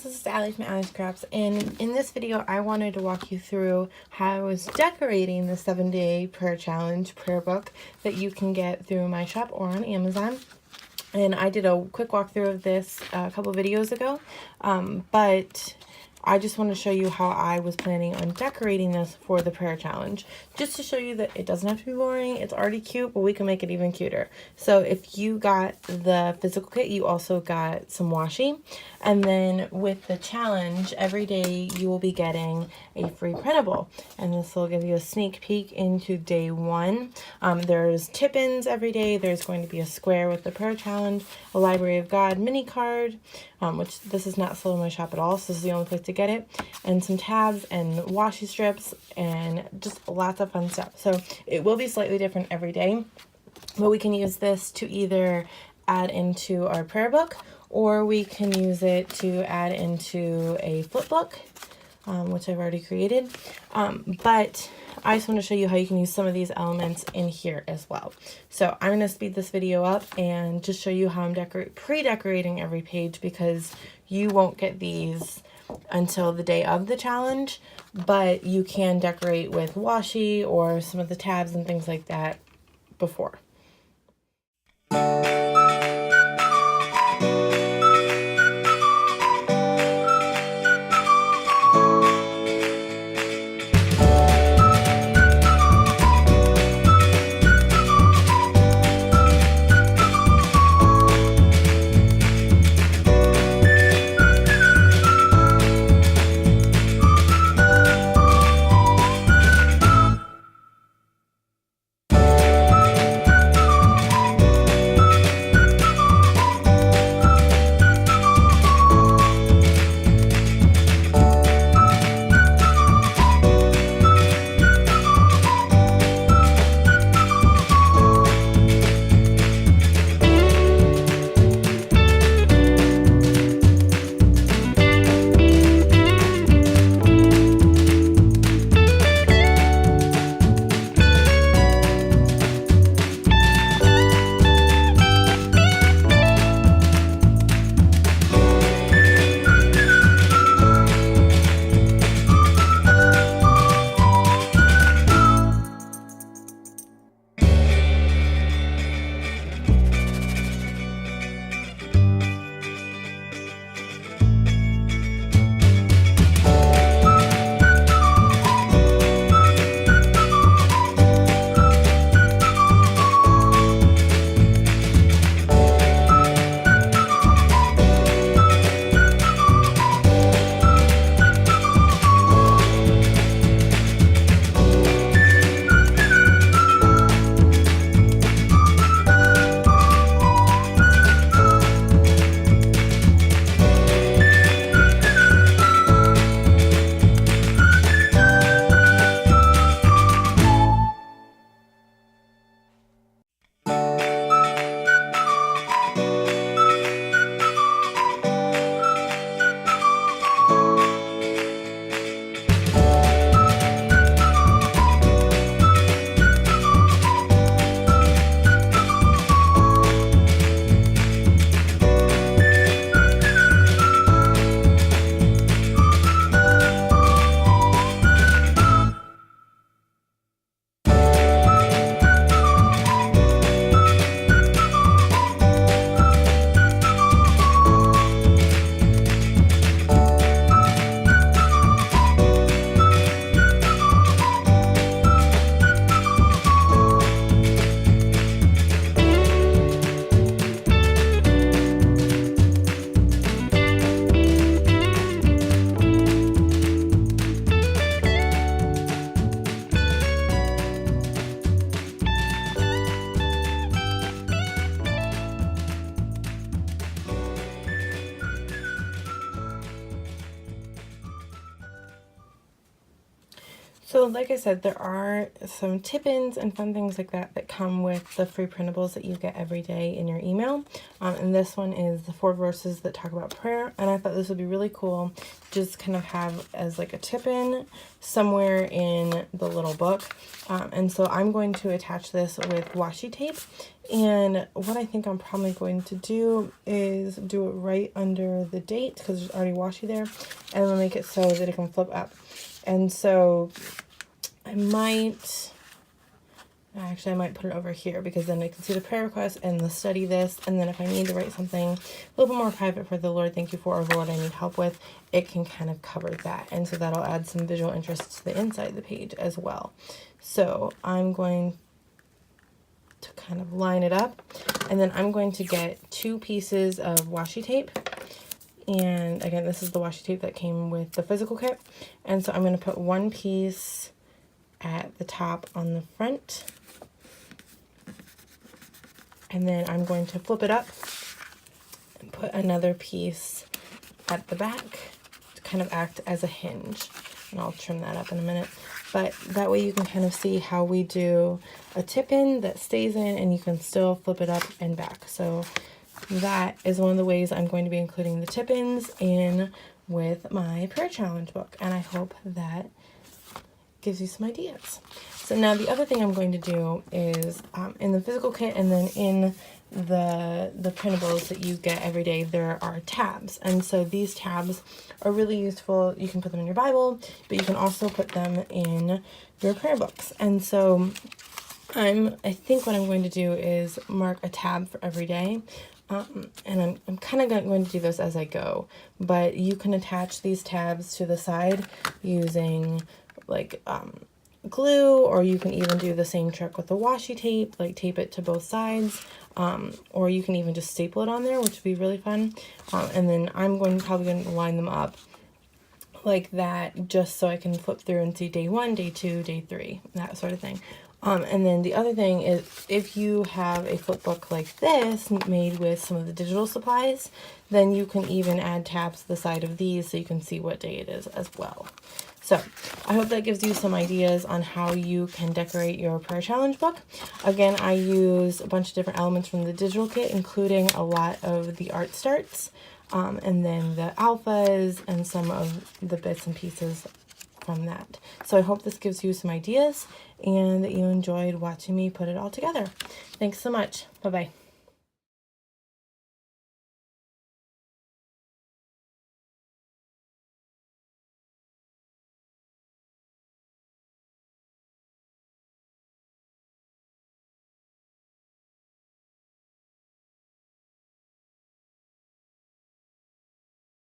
friends, this is Allie from Allie's Crafts, and in this video I wanted to walk you through how I was decorating the 7-day prayer challenge prayer book that you can get through my shop or on Amazon. And I did a quick walkthrough of this a couple videos ago, but I just want to show you how I was planning on decorating this for the prayer challenge, just to show you that it doesn't have to be boring. It's already cute, but we can make it even cuter. So if you got the physical kit, you also got some washi. And then with the challenge, every day you will be getting a free printable. And this will give you a sneak peek into day 1. There's tip-ins every day. There's going to be a square with the prayer challenge, a Library of God mini card, which this is not sold in my shop at all, so this is the only place to get it, and some tabs and washi strips and just lots of fun stuff. So it will be slightly different every day, but we can use this to either add into our prayer book, or we can use it to add into a flip book, which I've already created. But I just want to show you how you can use some of these elements in here as well. So I'm going to speed this video up and just show you how I'm pre-decorating every page, because you won't get these until the day of the challenge, but you can decorate with washi or some of the tabs and things like that before. So like I said, there are some tip-ins and fun things like that that come with the free printables that you get every day in your email. And this one is the 4 verses that talk about prayer. And I thought this would be really cool, just kind of have as like a tip-in somewhere in the little book. And so I'm going to attach this with washi tape. And what I think I'm probably going to do is do it right under the date, because there's already washi there, and then make it so that it can flip up. And so I might put it over here, because then I can see the prayer request and the study this, and then if I need to write something a little bit more private for the Lord, thank you for, or the Lord I need help with, it can kind of cover that. And so that'll add some visual interest to the inside of the page as well. So I'm going to kind of line it up, and then I'm going to get 2 pieces of washi tape. And again, this is the washi tape that came with the physical kit. And so I'm going to put 1 piece at the top on the front. And then I'm going to flip it up and put another piece at the back to kind of act as a hinge. And I'll trim that up in a minute. But that way you can kind of see how we do a tip-in that stays in, and you can still flip it up and back. So that is one of the ways I'm going to be including the tip-ins in with my prayer challenge book. And I hope that gives you some ideas. So now the other thing I'm going to do is in the physical kit and then in the printables that you get every day, there are tabs. And so these tabs are really useful. You can put them in your Bible, but you can also put them in your prayer books. And so I think what I'm going to do is mark a tab for every day. And I'm kind of going to do this as I go, but you can attach these tabs to the side using like glue, or you can even do the same trick with the washi tape, like tape it to both sides, or you can even just staple it on there, which would be really fun. And then I'm probably going to line them up like that, just so I can flip through and see day 1, day 2, day 3, that sort of thing. And then the other thing is, if you have a flip book like this made with some of the digital supplies, then you can even add tabs to the side of these so you can see what day it is as well. So I hope that gives you some ideas on how you can decorate your prayer challenge book. Again, I use a bunch of different elements from the digital kit, including a lot of the art starts, and then the alphas and some of the bits and pieces from that. So I hope this gives you some ideas and that you enjoyed watching me put it all together. Thanks so much. Bye-bye.